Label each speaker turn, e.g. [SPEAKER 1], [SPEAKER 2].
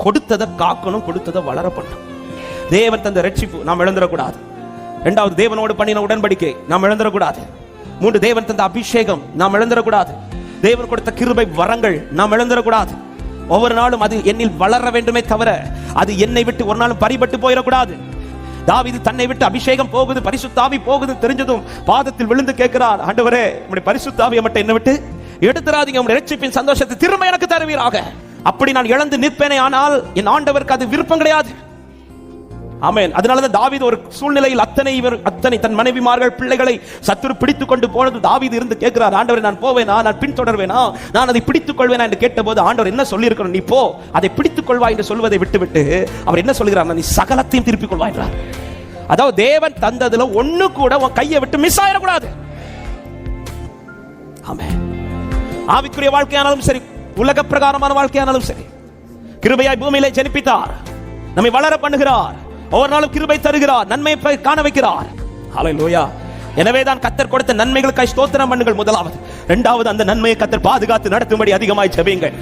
[SPEAKER 1] கொடுத்ததை காக்கணும், கொடுத்ததை வளர பண்ணணும். தேவன் தந்த ரட்சிப்பு நாம் இழந்துடக்கூடாது. இரண்டாவது, தேவனோடு பண்ணின உடன்படிக்கை நாம் இழந்துடக்கூடாது. மூன்று, தேவன் தந்த அபிஷேகம் நாம் இழந்துடக்கூடாது. தேவன் கொடுத்த கிருபை வரங்கள் நாம் இழந்துடக்கூடாது. ஒவ்வொரு நாளும் அது என்னில் வளர வேண்டுமே தவிர அது என்னை விட்டு ஒரு நாளும் பறிபட்டு போயிடக்கூடாது. தாவீது தன்னை விட்டு அபிஷேகம் போகுது, பரிசுத்த ஆவி போகுது தெரிஞ்சதும் பாதத்தில் விழுந்து கேட்கிறார், ஆண்டவரே உம்முடைய பரிசுத்த ஆவியை மட்டும் என்னை விட்டு எடுத்துறாதீங்க, உம்முடைய ரட்சிப்பின் சந்தோஷத்தை திரும்ப எனக்கு தருவீராக. அப்படி நான் இழந்து நிற்பேனே, ஆனால் என் ஆண்டவருக்கு அது விருப்பம் கிடையாது. ஆமென். அதனாலதான் தாவீது ஒரு சூழ்நிலையில் அத்தனை தன் மனைவிமார்கள் பிள்ளைகளை சத்துரு பிடித்துக் கொண்டு போனது தாவீது இருந்து கேட்கிறார், ஆண்டவரே நான் போவேனா, நான் பின்தொடர்வேனா, நான் அதை பிடித்துக் கொள்வேனா என்று கேட்டபோது ஆண்டவர் என்ன சொல்லி இருக்கிறோம், நீ போ, அதை பிடித்துக் கொள்வாய் என்று சொல்வதை விட்டுவிட்டு அவர் என்ன சொல்கிறார், நீ சகலத்தையும் திருப்பிக் கொள்வாய் என்றார். அதாவது தேவன் தந்ததுல ஒண்ணு கூட உன் கையை விட்டு மிஸ் ஆயிடக்கூடாது. ஆமென். ஆவிக்குரிய வாழ்க்கையானாலும் சரி, உலக பிரகாரமான வாழ்க்கையானாலும் சரி, கிருபையாய் பூமியிலே ஜனிப்பித்தார், நம்மை வளர பண்ணுகிறார், ஒவ்வொரு நாளும் கிருபை தருகிறார், நன்மையை காண வைக்கிறார். ஹல்லேலூயா. எனவேதான் கர்த்தர் கொடுத்த நன்மைகளுக்காய் ஸ்தோத்திரம் பண்ணுங்கள் முதலாவது. இரண்டாவது, அந்த நன்மையை கர்த்தர் பாதுகாத்து நடத்தும்படி அதிகமாய் ஜெபியுங்கள்.